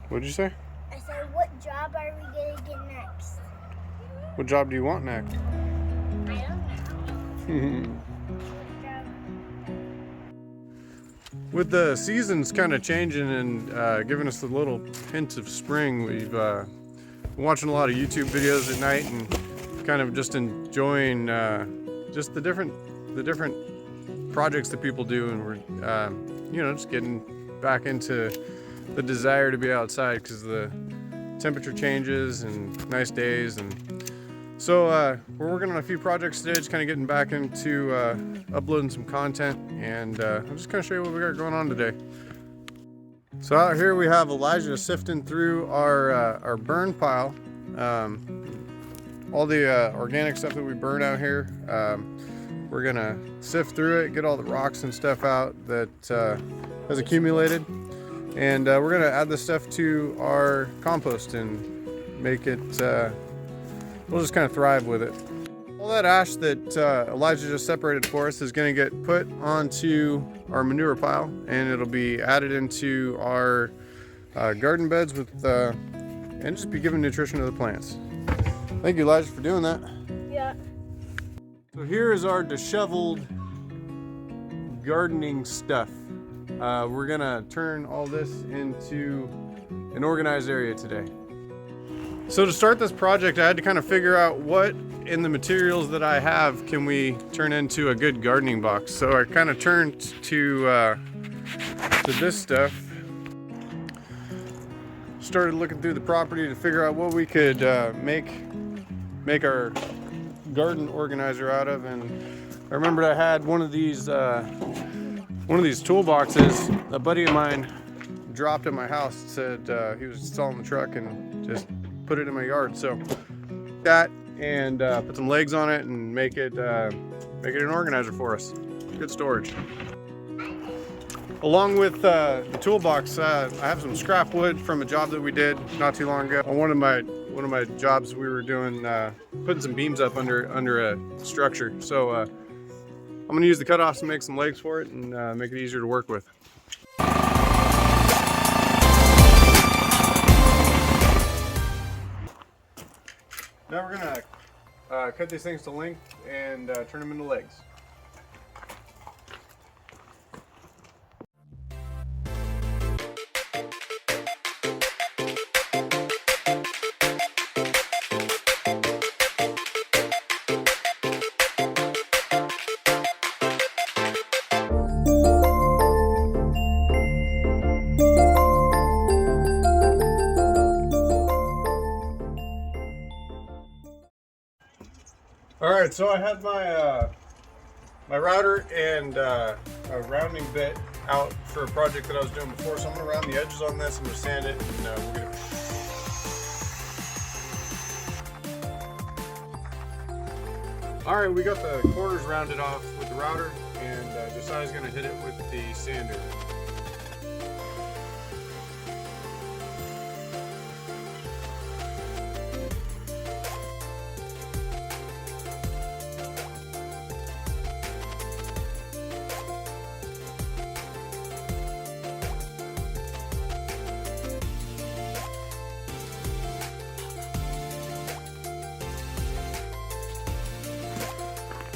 What'd you say? I said, what job are we gonna get next? What job do you want next? I don't know. With the seasons kind of changing and giving us a little hint of spring, we've been watching a lot of YouTube videos at night and kind of just enjoying just the different projects that people do, and we're just getting back into the desire to be outside because the temperature changes and nice days. And so we're working on a few projects today, just kind of getting back into uploading some content, and I'm just kind of show you what we got going on today. So out here we have Elijah sifting through our burn pile, all the organic stuff that we burn out here. We're gonna sift through it, get all the rocks and stuff out that has accumulated, and we're gonna add this stuff to our compost and make it, we'll just kind of thrive with it. All that ash that Elijah just separated for us is gonna get put onto our manure pile, and it'll be added into our garden beds with, and just be given nutrition to the plants. Thank you, Elijah, for doing that. Yeah. So here is our disheveled gardening stuff. We're gonna turn all this into an organized area today. So to start this project, I had to kind of figure out what in the materials that I have can we turn into a good gardening box. So I kind of turned to this stuff. Started looking through the property to figure out what we could make our garden organizer out of, and I remembered I had one of these toolboxes a buddy of mine dropped at my house. Said he was installing the truck and just put it in my yard. So that, and put some legs on it and make it an organizer for us. Good storage. Along with the toolbox, I have some scrap wood from a job that we did not too long ago. On one of my jobs, we were doing putting some beams up under a structure. So I'm gonna use the cutoffs to make some legs for it and make it easier to work with. Now we're gonna cut these things to length and turn them into legs. All right, so I had my router and a rounding bit out for a project that I was doing before, so I'm gonna round the edges on this. I'm gonna sand it, and we'll get it. All right, we got the corners rounded off with the router, and Josiah's gonna hit it with the sander.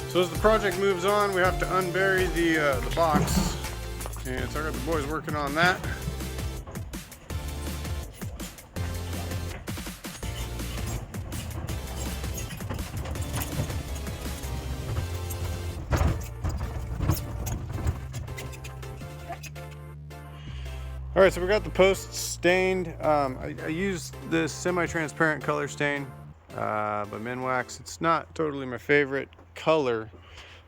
So as the project moves on, we have to unbury the box, and so I got the boys working on that. All right, so we got the posts stained. I used this semi-transparent color stain by Minwax. It's not totally my favorite color.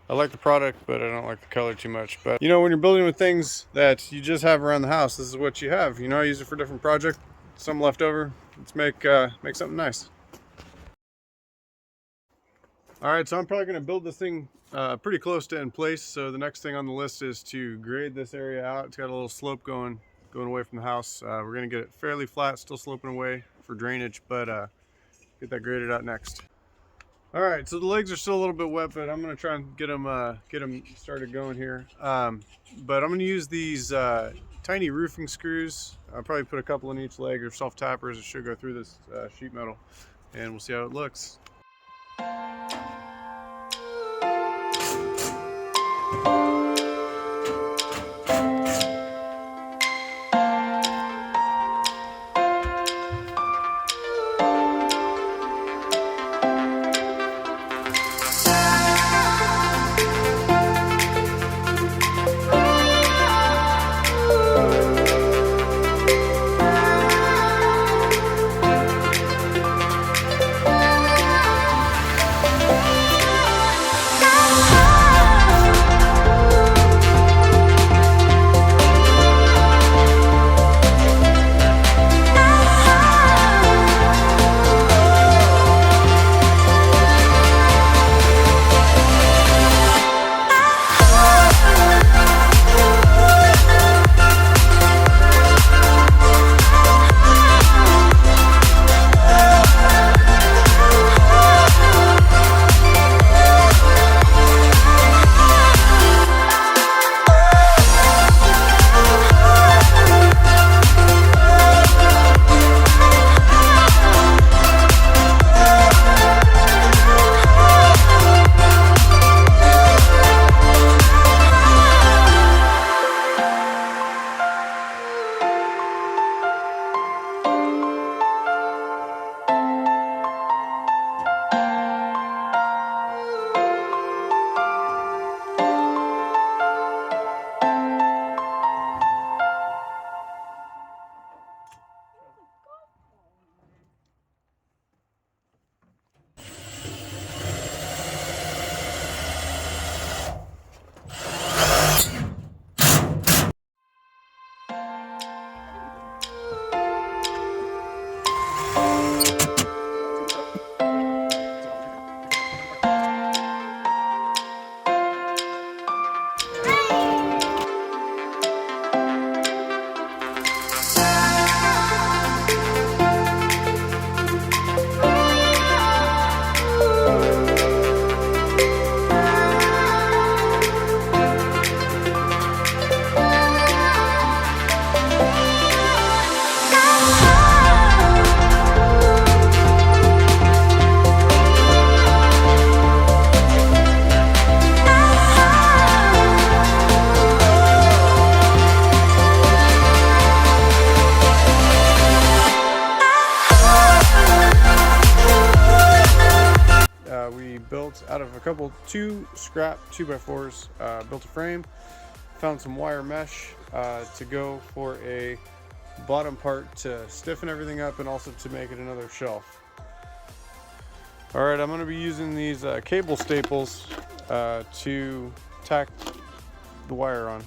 I like the product, but I don't like the color too much. But you know, when you're building with things that you just have around the house, this is what you have. You know, I use it for different projects. Some left over. Let's make something nice. All right, so I'm probably going to build this thing pretty close to in place. So the next thing on the list is to grade this area out. It's got a little slope going away from the house. We're going to get it fairly flat, still sloping away for drainage, but get that graded out next. All right, so the legs are still a little bit wet, but I'm gonna try and get them started going here. But I'm gonna use these tiny roofing screws. I'll probably put a couple in each leg or self tappers. It should go through this sheet metal, and we'll see how it looks. We built out of two scrap 2x4s, built a frame, found some wire mesh to go for a bottom part to stiffen everything up and also to make it another shelf. All right, I'm going to be using these cable staples to tack the wire on.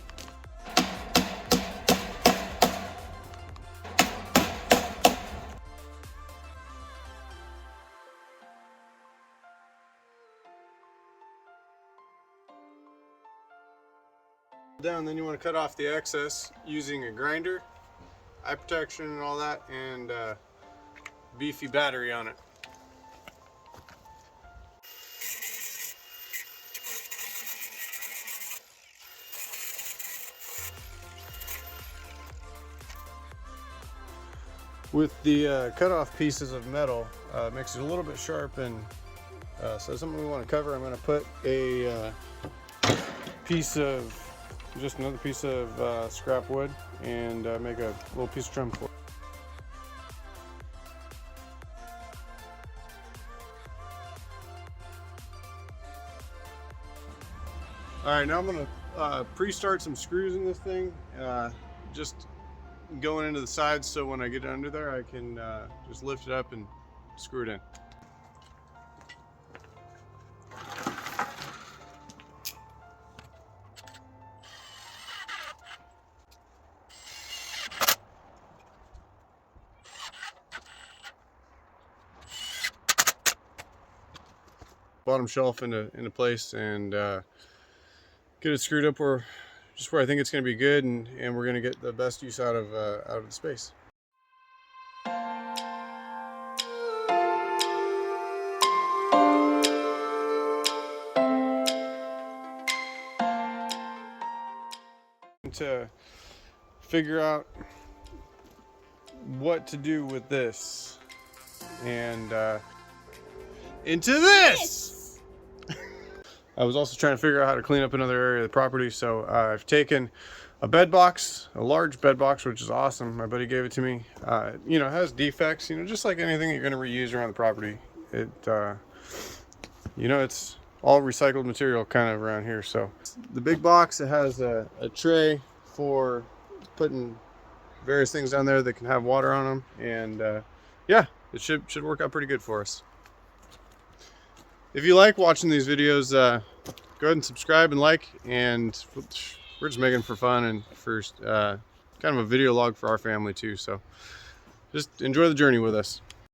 Down, then you want to cut off the excess using a grinder, eye protection and all that, and beefy battery on it. With the cut off pieces of metal, makes it a little bit sharp, and so something we want to cover. I'm going to put a just another piece of scrap wood and make a little piece of trim for it. All right, now I'm gonna pre-start some screws in this thing, just going into the sides, so when I get under there I can just lift it up and screw it in. Bottom shelf into place and get it screwed up where I think it's going to be good, and we're going to get the best use out of the space. To figure out what to do with this. And into this! I was also trying to figure out how to clean up another area of the property, so I've taken a bed box, a large bed box, which is awesome. My buddy gave it to me. You know, it has defects, you know, just like anything you're going to reuse around the property. It, you know, it's all recycled material kind of around here. So the big box, it has a tray for putting various things down there that can have water on them. And yeah, it should work out pretty good for us. If you like watching these videos, go ahead and subscribe and like, and we're just making it for fun and for kind of a video log for our family too. So just enjoy the journey with us.